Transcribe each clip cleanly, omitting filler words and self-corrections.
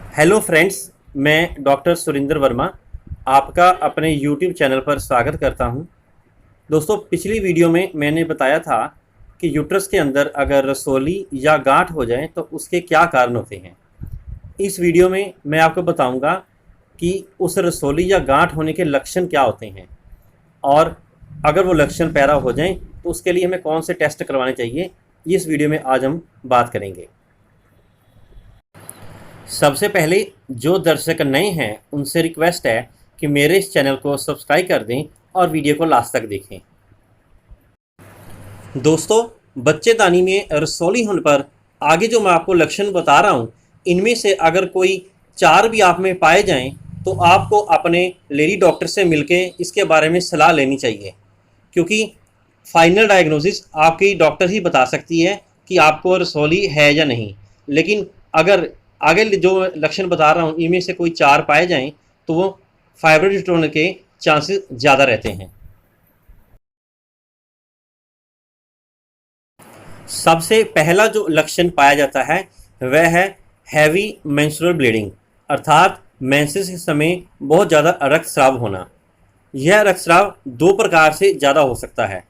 Hello friends, मैं doctor Surinder Verma आपका अपने यूट्यूब चैनल पर स्वागत करता हूं। दोस्तों, पिछली वीडियो में मैंने बताया था कि यूट्रस के अंदर अगर रसोली या गांठ हो जाए तो उसके क्या कारण होते हैं। इस वीडियो में मैं आपको बताऊंगा कि उस रसोली या गांठ होने के लक्षण क्या होते हैं और अगर वो लक्षण पैदा हो जाएं तो उसके लिए हमें कौन से टेस्ट करवाने चाहिए, इस वीडियो में आज हम बात करेंगे। सबसे पहले जो दर्शक नए हैं उनसे रिक्वेस्ट है कि मेरे इस चैनल को सब्सक्राइब कर दें और वीडियो को लास्ट तक देखें। दोस्तों, बच्चेदानी में रसौली होने पर आगे जो मैं आपको लक्षण बता रहा हूँ, इनमें से अगर कोई 4 भी आप में पाए जाएं तो आपको अपने लेडी डॉक्टर से मिलके इसके बारे में सलाह लेनी चाहिए, क्योंकि फाइनल डायग्नोसिस आपकी डॉक्टर ही बता सकती है कि आपको रसौली है या नहीं। लेकिन अगर आगे जो लक्षण बता रहा हूँ इनमें से कोई 4 पाए जाएं तो वो फाइब्रोइड होने के चांसेस ज़्यादा रहते हैं। सबसे पहला जो लक्षण पाया जाता है वह है हैवी मेंस्ट्रुअल ब्लीडिंग, अर्थात मेंसेस के समय बहुत ज़्यादा रक्तस्राव होना। यह रक्तस्राव 2 प्रकार से ज़्यादा हो सकता है।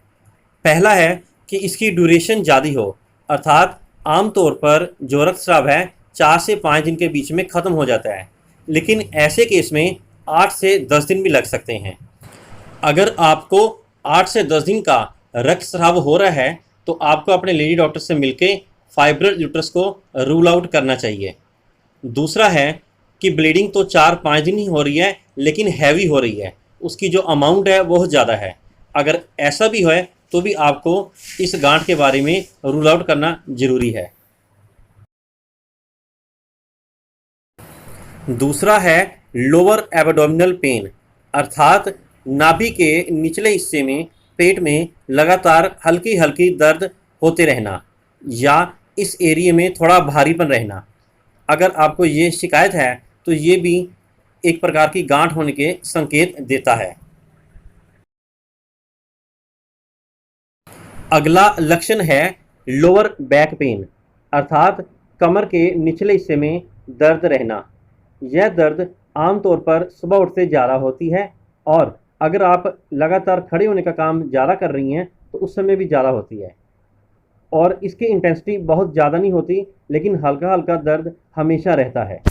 पहला है कि इसकी ड्यूरेशन ज़्यादा हो, अर्थात आमतौर पर जो रक्तस्राव है 4 से 5 दिन के बीच में ख़त्म हो जाता है, लेकिन ऐसे केस में 8 से 10 दिन भी लग सकते हैं। अगर आपको 8 से 10 दिन का रक्तस्राव हो रहा है तो आपको अपने लेडी डॉक्टर से मिलके फाइब्रोइड यूट्रस को रूल आउट करना चाहिए। दूसरा है कि ब्लीडिंग तो 4-5 दिन ही हो रही है लेकिन हैवी हो रही है, उसकी जो अमाउंट है वो ज़्यादा है। अगर ऐसा भी है तो भी आपको इस गांठ के बारे में रूल आउट करना ज़रूरी है। दूसरा है लोअर एब्डोमिनल पेन, अर्थात नाभि के निचले हिस्से में पेट में लगातार हल्की हल्की दर्द होते रहना या इस एरिया में थोड़ा भारीपन रहना। अगर आपको ये शिकायत है तो ये भी एक प्रकार की गांठ होने के संकेत देता है। अगला लक्षण है लोअर बैक पेन, अर्थात कमर के निचले हिस्से में दर्द रहना। यह दर्द आमतौर पर सुबह उठते ज़्यादा होती है और अगर आप लगातार खड़े होने का काम ज़्यादा कर रही हैं तो उस समय भी ज़्यादा होती है और इसकी इंटेंसिटी बहुत ज़्यादा नहीं होती, लेकिन हल्का हल्का दर्द हमेशा रहता है।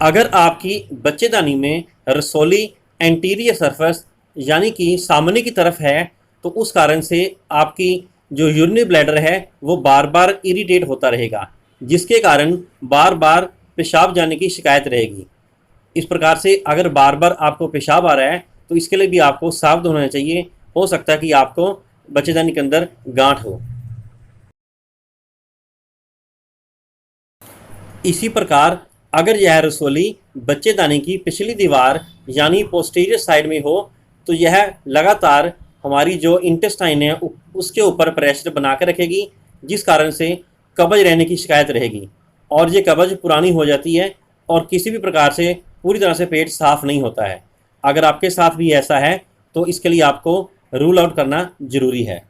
अगर आपकी बच्चेदानी में रसौली एंटीरियर सरफेस यानी कि सामने की तरफ है तो उस कारण से आपकी जो यूरिनरी ब्लैडर है वो बार बार इरिटेट होता रहेगा, जिसके कारण बार बार पेशाब जाने की शिकायत रहेगी। इस प्रकार से अगर बार बार आपको पेशाब आ रहा है तो इसके लिए भी आपको सावधान होना चाहिए। हो सकता है कि आपको बच्चेदानी के अंदर गांठ हो। इसी प्रकार अगर यह रसौली बच्चेदानी की पिछली दीवार यानी पोस्टीरियर साइड में हो तो यह लगातार हमारी जो इंटेस्टाइन है उसके ऊपर प्रेशर बना कर रखेगी, जिस कारण से कब्ज रहने की शिकायत रहेगी और ये कब्ज पुरानी हो जाती है और किसी भी प्रकार से पूरी तरह से पेट साफ नहीं होता है। अगर आपके साथ भी ऐसा है तो इसके लिए आपको रूल आउट करना ज़रूरी है।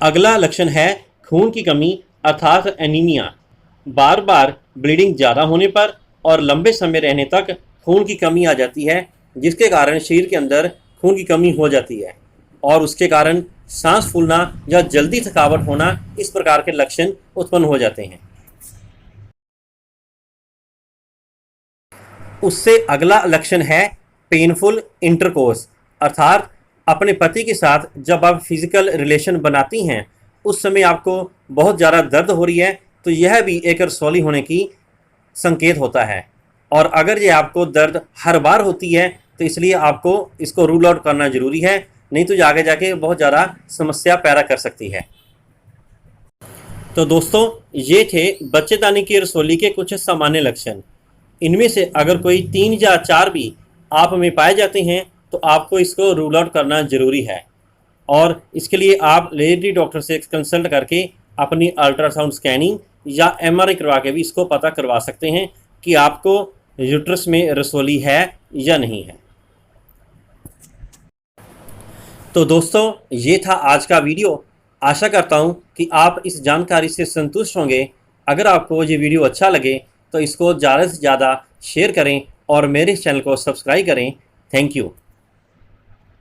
अगला लक्षण है खून की कमी, अर्थात एनीमिया। बार बार ब्लीडिंग ज़्यादा होने पर और लंबे समय रहने तक खून की कमी आ जाती है, जिसके कारण शरीर के अंदर खून की कमी हो जाती है और उसके कारण सांस फूलना या जल्दी थकावट होना, इस प्रकार के लक्षण उत्पन्न हो जाते हैं। उससे अगला लक्षण है पेनफुल इंटरकोर्स, अर्थात अपने पति के साथ जब आप फिजिकल रिलेशन बनाती हैं उस समय आपको बहुत ज़्यादा दर्द हो रही है तो यह भी एक रसौली होने की संकेत होता है। और अगर ये आपको दर्द हर बार होती है तो इसलिए आपको इसको रूल आउट करना ज़रूरी है, नहीं तो ये आगे जाके बहुत ज़्यादा समस्या पैदा कर सकती है। तो दोस्तों, ये थे बच्चेदानी की रसौली के कुछ सामान्य लक्षण। इनमें से अगर कोई 3 या 4 भी आप में पाए जाते हैं तो आपको इसको रूल आउट करना ज़रूरी है और इसके लिए आप लेडी डॉक्टर से कंसल्ट करके अपनी अल्ट्रासाउंड स्कैनिंग या एमआरआई करवा के भी इसको पता करवा सकते हैं कि आपको यूट्रस में रसौली है या नहीं है। तो दोस्तों, ये था आज का वीडियो। आशा करता हूँ कि आप इस जानकारी से संतुष्ट होंगे। अगर आपको ये वीडियो अच्छा लगे तो इसको ज़्यादा से ज़्यादा शेयर करें और मेरे चैनल को सब्सक्राइब करें। Thank you.